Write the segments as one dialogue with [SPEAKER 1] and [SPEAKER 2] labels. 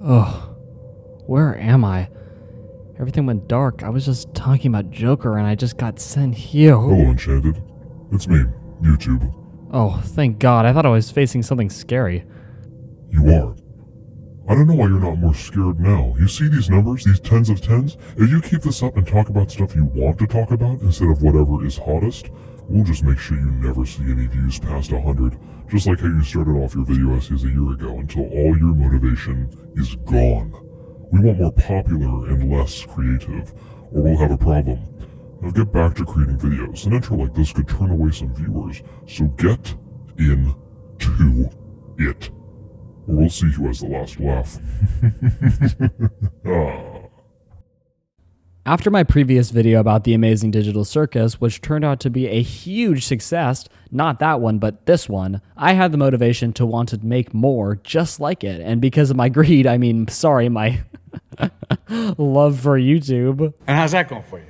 [SPEAKER 1] Ugh, where am I? Everything went dark. I was just talking about Joker and I just got sent here.
[SPEAKER 2] Hello, Enchanted. It's me, YouTube.
[SPEAKER 1] Oh, thank God. I thought I was facing something scary.
[SPEAKER 2] You are. I don't know why you're not more scared now. You see these numbers, these tens of tens? If you keep this up and talk about stuff you want to talk about instead of whatever is hottest, we'll just make sure you never see any views past 100. Just like how you started off your video essays a year ago until all your motivation is gone. We want more popular and less creative, or we'll have a problem. Now get back to creating videos. An intro like this could turn away some viewers, so get into it. Or we'll see who has the last laugh.
[SPEAKER 1] After my previous video about the Amazing Digital Circus, which turned out to be a huge success, not that one, but this one, I had the motivation to want to make more just like it. And because of my greed, my love for YouTube.
[SPEAKER 3] And how's that going for you?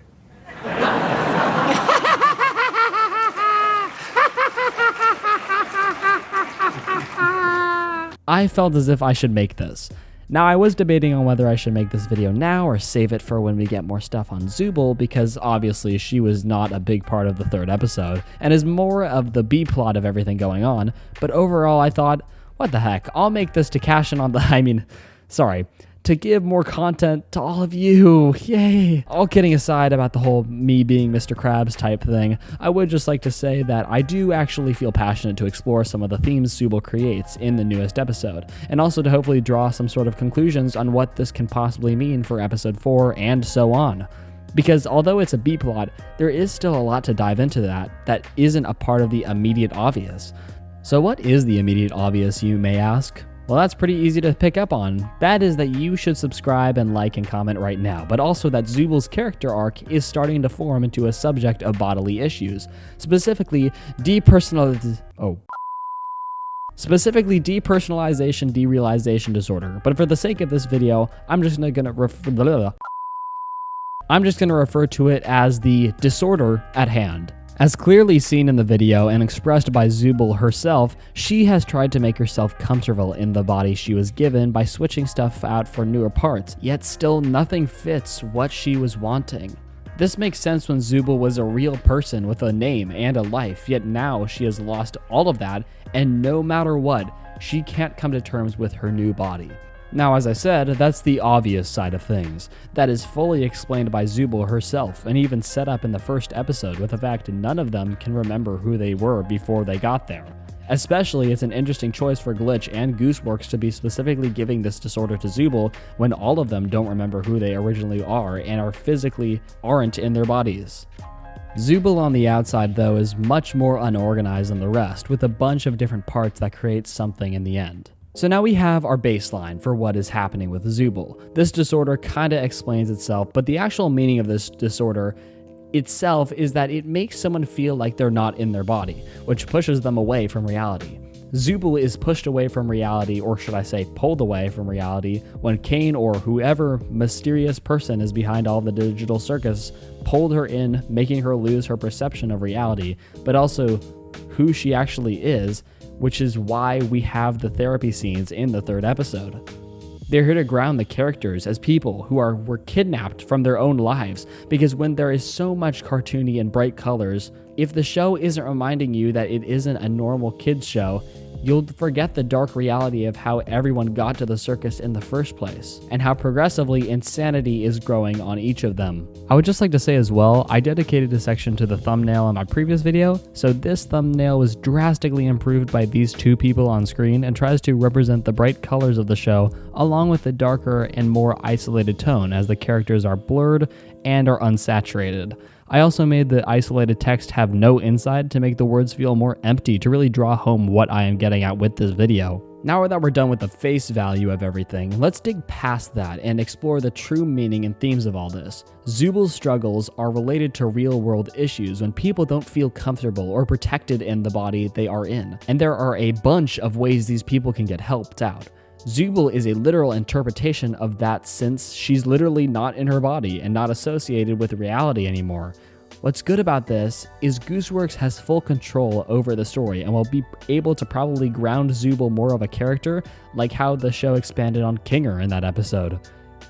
[SPEAKER 1] I felt as if I should make this. Now, I was debating on whether I should make this video now or save it for when we get more stuff on Zooble, because obviously she was not a big part of the third episode, and is more of the B-plot of everything going on, but overall I thought, what the heck, I'll make this to cash in on the, to give more content to all of you, yay! All kidding aside about the whole me being Mr. Krabs type thing, I would just like to say that I do actually feel passionate to explore some of the themes Zubal creates in the newest episode, and also to hopefully draw some sort of conclusions on what this can possibly mean for episode 4 and so on. Because although it's a B-plot, there is still a lot to dive into that isn't a part of the immediate obvious. So what is the immediate obvious, you may ask? Well, that's pretty easy to pick up on. That is that you should subscribe and like and comment right now, but also that Zubal's character arc is starting to form into a subject of bodily issues, specifically depersonalization, derealization disorder. But for the sake of this video, I'm just gonna refer to it as the disorder at hand. As clearly seen in the video and expressed by Zubal herself, she has tried to make herself comfortable in the body she was given by switching stuff out for newer parts, yet still nothing fits what she was wanting. This makes sense when Zubal was a real person with a name and a life, yet now she has lost all of that, and no matter what, she can't come to terms with her new body. Now, as I said, that's the obvious side of things. That is fully explained by Zubal herself, and even set up in the first episode with the fact none of them can remember who they were before they got there. Especially, it's an interesting choice for Glitch and Gooseworks to be specifically giving this disorder to Zubal when all of them don't remember who they originally are and are physically aren't in their bodies. Zubal on the outside, though, is much more unorganized than the rest, with a bunch of different parts that create something in the end. So now we have our baseline for what is happening with Zubal. This disorder kinda explains itself, but the actual meaning of this disorder itself is that it makes someone feel like they're not in their body, which pushes them away from reality. Zubal is pushed away from reality, or should I say pulled away from reality, when Kane or whoever mysterious person is behind all the digital circus pulled her in, making her lose her perception of reality, but also who she actually is, which is why we have the therapy scenes in the third episode. They're here to ground the characters as people who were kidnapped from their own lives, because when there is so much cartoony and bright colors, if the show isn't reminding you that it isn't a normal kids show, you'll forget the dark reality of how everyone got to the circus in the first place, and how progressively insanity is growing on each of them. I would just like to say as well, I dedicated a section to the thumbnail in my previous video, so this thumbnail was drastically improved by these two people on screen and tries to represent the bright colors of the show along with the darker and more isolated tone as the characters are blurred and are unsaturated. I also made the isolated text have no inside to make the words feel more empty to really draw home what I am getting at with this video. Now that we're done with the face value of everything, let's dig past that and explore the true meaning and themes of all this. Zubal's struggles are related to real-world issues when people don't feel comfortable or protected in the body they are in, and there are a bunch of ways these people can get helped out. Zooble is a literal interpretation of that since she's literally not in her body and not associated with reality anymore. What's good about this is Gooseworks has full control over the story and will be able to probably ground Zubal more of a character, like how the show expanded on Kinger in that episode.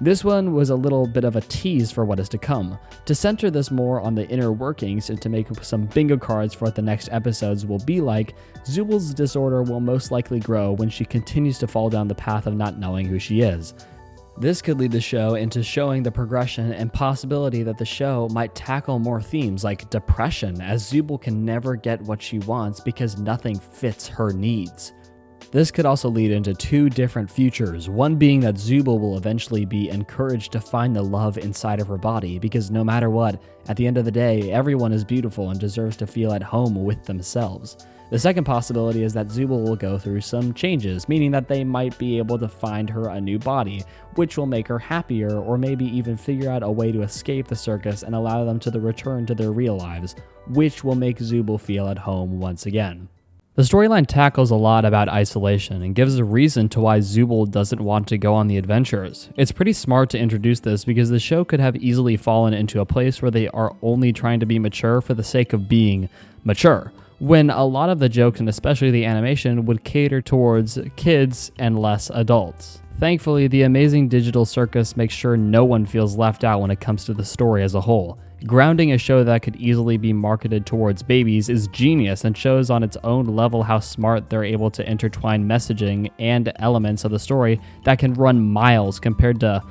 [SPEAKER 1] This one was a little bit of a tease for what is to come, to center this more on the inner workings and to make some bingo cards for what the next episodes will be like. Zubal's disorder will most likely grow when she continues to fall down the path of not knowing who she is. This could lead the show into showing the progression and possibility that the show might tackle more themes like depression, as Zubal can never get what she wants because nothing fits her needs. This could also lead into two different futures, one being that Zubal will eventually be encouraged to find the love inside of her body, because no matter what, at the end of the day, everyone is beautiful and deserves to feel at home with themselves. The second possibility is that Zubal will go through some changes, meaning that they might be able to find her a new body, which will make her happier, or maybe even figure out a way to escape the circus and allow them to return to their real lives, which will make Zubal feel at home once again. The storyline tackles a lot about isolation and gives a reason to why Zubal doesn't want to go on the adventures. It's pretty smart to introduce this because the show could have easily fallen into a place where they are only trying to be mature for the sake of being mature, when a lot of the jokes and especially the animation would cater towards kids and less adults. Thankfully, the amazing digital circus makes sure no one feels left out when it comes to the story as a whole. Grounding a show that could easily be marketed towards babies is genius and shows on its own level how smart they're able to intertwine messaging and elements of the story that can run miles compared to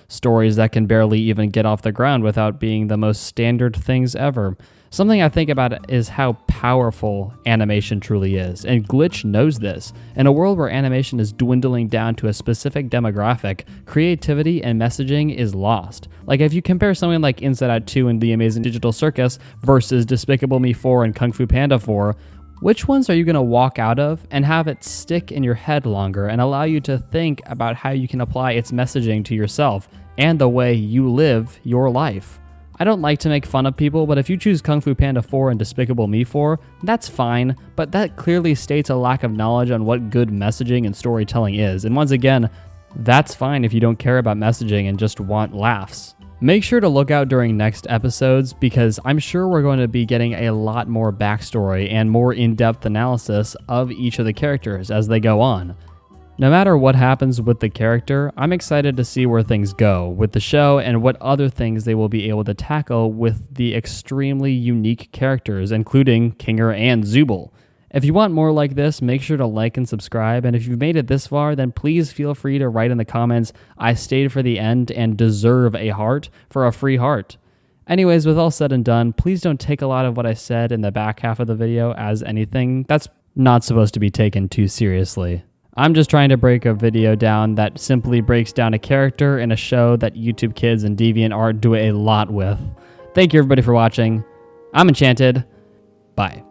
[SPEAKER 1] stories that can barely even get off the ground without being the most standard things ever. Something I think about is how powerful animation truly is, and Glitch knows this. In a world where animation is dwindling down to a specific demographic, creativity and messaging is lost. Like if you compare something like Inside Out 2 and The Amazing Digital Circus versus Despicable Me 4 and Kung Fu Panda 4, which ones are you going to walk out of and have it stick in your head longer and allow you to think about how you can apply its messaging to yourself and the way you live your life? I don't like to make fun of people, but if you choose Kung Fu Panda 4 and Despicable Me 4, that's fine, but that clearly states a lack of knowledge on what good messaging and storytelling is. And once again, that's fine if you don't care about messaging and just want laughs. Make sure to look out during next episodes because I'm sure we're going to be getting a lot more backstory and more in-depth analysis of each of the characters as they go on. No matter what happens with the character, I'm excited to see where things go with the show and what other things they will be able to tackle with the extremely unique characters, including Kinger and Zubal. If you want more like this, make sure to like and subscribe, and if you've made it this far, then please feel free to write in the comments, "I stayed for the end and deserve a heart," for a free heart. Anyways, with all said and done, please don't take a lot of what I said in the back half of the video as anything that's not supposed to be taken too seriously. I'm just trying to break a video down that simply breaks down a character in a show that YouTube Kids and DeviantArt do a lot with. Thank you everybody for watching. I'm Enchanted. Bye.